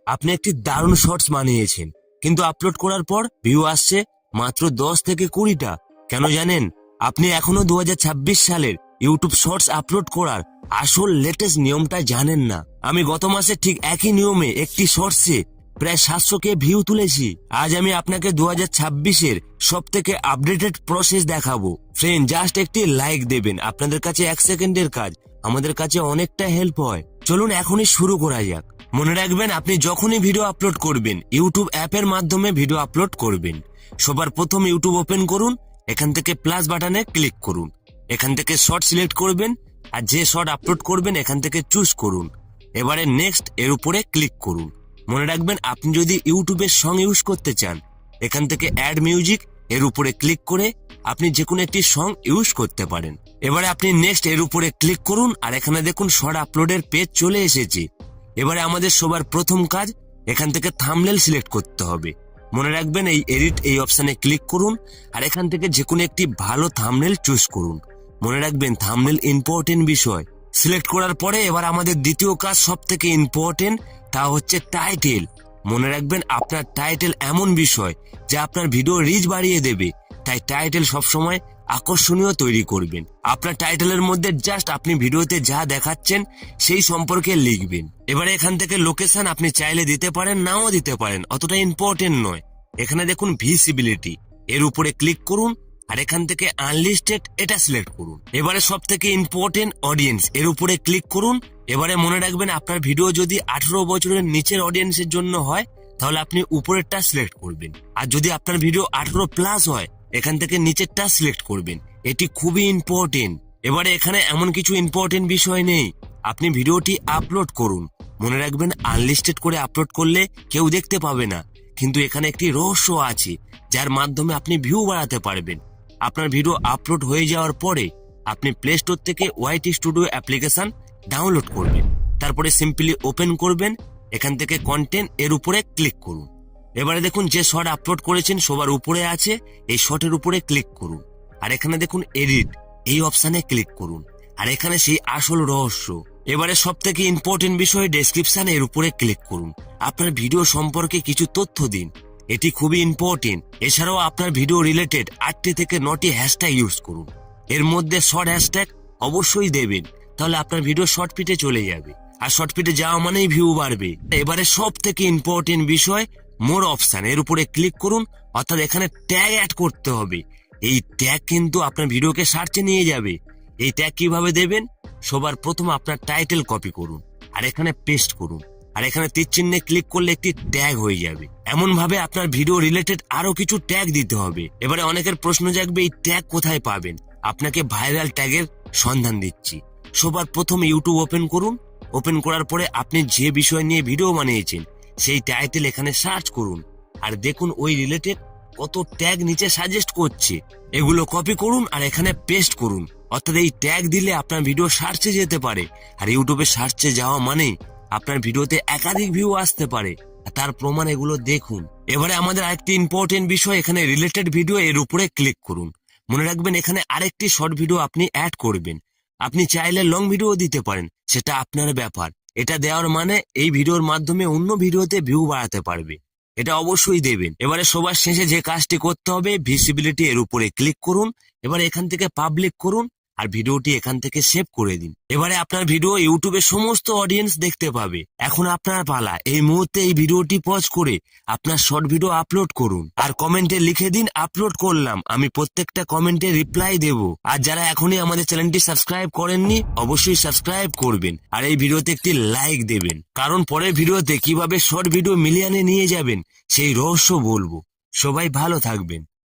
আপনি একটি দারুণ শর্টস বানিয়েছেন, কিন্তু আপলোড করার পর ভিউ আসছে মাত্র 10 থেকে 20টা। কেন জানেন? আপনি এখনো 2026 সালের ইউটিউব শর্টস আপলোড করার আসল লেটেস্ট নিয়মটা জানেন না। আমি গত মাসে ঠিক একই নিয়মে একটি শর্টসে প্রায় 700K ভিউ তুলেছি। আজ আমি আপনাকে 2026-এর সব থেকে আপডেটেড প্রসেস দেখাবো। ফ্রেন্ড, জাস্ট একটি লাইক দেবেন, আপনাদের কাছে 1 সেকেন্ডের কাজ, আমাদের কাছে অনেকটা হেল্প হয়। চলুন এখনই শুরু করা যাক। মনে রাখবেন, আপনি যখনই ভিডিও আপলোড করবেন ইউটিউব অ্যাপের মাধ্যমে ভিডিও আপলোড করবেন। সবার প্রথম ইউটিউব ওপেন করুন, এখান থেকে প্লাস বাটনে ক্লিক করুন, এখান থেকে শর্ট সিলেক্ট করবেন আর যে শর্ট আপলোড করবেন এখান থেকে চুজ করুন। এবারে নেক্সট এর উপরে ক্লিক করুন। মনে রাখবেন, আপনি যদি ইউটিউবের সং ইউজ করতে চান এখান থেকে অ্যাড মিউজিক এর উপরে ক্লিক করে আপনি যে কোনো একটি সং ইউজ করতে পারেন। এবারে আপনি নেক্সট এর উপরে ক্লিক করুন আর এখানে দেখুন শর্ট আপলোডের পেজ চলে এসেছে। এবারে আমাদের সবার প্রথম কাজ এখান থেকে থাম্বনেল সিলেক্ট করতে হবে। মনে রাখবেন, এই এডিট এই অপশানে ক্লিক করুন আর এখান থেকে যে কোনো একটি ভালো থাম্বনেল চুজ করুন। মনে রাখবেন, থাম্বনেল ইম্পর্টেন্ট বিষয়। সিলেক্ট করার পরে এবার আমাদের দ্বিতীয় কাজ সব থেকে ইম্পর্টেন্ট, তা হচ্ছে টাইটেল। মনে রাখবেন, আপনার টাইটেল এমন বিষয় যা আপনার ভিডিও রিচ বাড়িয়ে দেবে, তাই টাইটেল সবসময় আকর্ষণীয় তৈরি করবেন। আপনার টাইটেলের মধ্যে জাস্ট আপনি ভিডিওতে যা দেখাচ্ছেন সেই সম্পর্কে লিখবেন। এবারে এখান থেকে লোকেশন আপনি চাইলে দিতে পারেন, নাও দিতে পারেন, অতটা ইম্পর্টেন্ট নয়। এখানে দেখুন ভিজিবিলিটি, এর উপরে ক্লিক করুন আর এখান থেকে আনলিস্টেড এটা সিলেক্ট করুন। এবারে সব থেকে ইম্পর্টেন্ট অডিয়েন্স, এর উপরে ক্লিক করুন। এবারে মনে রাখবেন, আপনার ভিডিও যদি 18 বছরের নিচের অডিয়েন্সের জন্য হয় তাহলে আপনি উপরেরটা সিলেক্ট করবেন, আর যদি আপনার ভিডিও 18+ হয় এখান থেকে নিচেরটা সিলেক্ট করবেন। এটি খুবই ইম্পর্টেন্ট। এবারে এখানে এমন কিছু ইম্পর্টেন্ট বিষয় নেই, আপনি ভিডিওটি আপলোড করুন। মনে রাখবেন, আনলিস্টেড করে আপলোড করলে কেউ দেখতে পাবে না, কিন্তু এখানে একটি রহস্য আছে যার মাধ্যমে আপনি ভিউ বাড়াতে পারবেন। আপনার ভিডিও আপলোড হয়ে যাওয়ার পরে আপনি প্লে স্টোর থেকে ওয়াইটি স্টুডিও অ্যাপ্লিকেশন ডাউনলোড করবেন, তারপরে সিম্পলি ওপেন করবেন, এখান থেকে কন্টেন্ট এর উপরে ক্লিক করুন। এবারে দেখুন যে শর্ট আপলোড করেছেন সবার উপরে আছে, এই শর্টের উপরে ক্লিক করুন আর এখানে দেখুন এডিট এই অপশানে ক্লিক করুন আর এখানে সেই আসল রহস্য। এবারে সব থেকে ইম্পর্টেন্ট বিষয় ডেসক্রিপশন, এর উপরে ক্লিক করুন। আপনার ভিডিও সম্পর্কে কিছু তথ্য দিন, এটি খুবই ইম্পর্টেন্ট। এছাড়াও আপনার ভিডিও রিলেটেড 8টি থেকে 9টি হ্যাশট্যাগ ইউজ করুন। এর মধ্যে শর্ট হ্যাশট্যাগ অবশ্যই দেবেন, তাহলে আপনার ভিডিও শর্ট ফিটে চলে যাবে, আর শর্ট ফিটে যাওয়া মানেই ভিউ বাড়বে। এবারে সব থেকে ইম্পর্টেন্ট বিষয় মোর অপশন, এর উপরে ক্লিক করুন, অর্থাৎ এখানে ট্যাগ অ্যাড করতে হবে। এই ট্যাগ কিন্তু আপনার ভিডিওকে সার্চে নিয়ে যাবে। এই ট্যাগ কিভাবে দেবেন? সবার প্রথম আপনার টাইটেল কপি করুন আর এখানে পেস্ট করুন, আর এখানে তীর চিহ্নে ক্লিক করলে একটি ট্যাগ হয়ে যাবে। এমন ভাবে আপনার ভিডিও রিলেটেড আরো কিছু ট্যাগ দিতে হবে। এবারে অনেকের প্রশ্ন জাগবে, এই ট্যাগ কোথায় পাবেন? আপনাকে ভাইরাল ট্যাগের সন্ধান দিচ্ছি। সবার প্রথম ইউটিউব ওপেন করুন, ওপেন করার পরে আপনি যে বিষয় নিয়ে ভিডিও বানিয়েছেন সেই টাইটেল এখানে সার্চ করুন আর দেখুন ওই রিলেটেড কত ট্যাগ নিচে সাজেস্ট করছে। এগুলো কপি করুন আর এখানে পেস্ট করুন, অর্থাৎ এই ট্যাগ দিলে আপনার ভিডিও সার্চে যেতে পারে, আর ইউটিউবে সার্চে যাওয়া মানেই আপনার ভিডিওতে একাধিক ভিউ আসতে পারে। তার প্রমাণ এগুলো দেখুন। এবারে আমাদের আরেকটি ইম্পর্টেন্ট বিষয়, এখানে রিলেটেড ভিডিও এর উপরে ক্লিক করুন। মনে রাখবেন, এখানে আরেকটি শর্ট ভিডিও আপনি অ্যাড করবেন। আপনি চাইলে লং ভিডিও দিতে পারেন, সেটা আপনার ব্যাপার। এটা দেওয়ার মানে এই ভিডিওর মাধ্যমে অন্য ভিডিওতে ভিউ বাড়াতে পারবে, এটা অবশ্যই দেবেন। এবারে সবার শেষে যে কাজটি করতে হবে, ভিজিবিলিটি এর উপরে ক্লিক করুন, এবারে এখান থেকে পাবলিক করুন আর ভিডিওটি এখান থেকে সেভ করে দিন। এবারে আপনার ভিডিও ইউটিউবে সমস্ত অডিয়েন্স দেখতে পাবে। এখন আপনার পালা, এই মুহূর্তে এই ভিডিওটি পজ করে আপনার শর্ট ভিডিও আপলোড করুন আর কমেন্টে লিখে দিন আপলোড করলাম। আমি প্রত্যেকটা কমেন্টে রিপ্লাই দেব। আর যারা এখনই আমাদের চ্যানেলটি সাবস্ক্রাইব করেননি অবশ্যই সাবস্ক্রাইব করবেন আর এই ভিডিওতে একটি লাইক দেবেন, কারণ পরের ভিডিওতে কিভাবে শর্ট ভিডিও মিলিয়নে নিয়ে যাবেন সেই রহস্য বলবো। সবাই ভালো থাকবেন।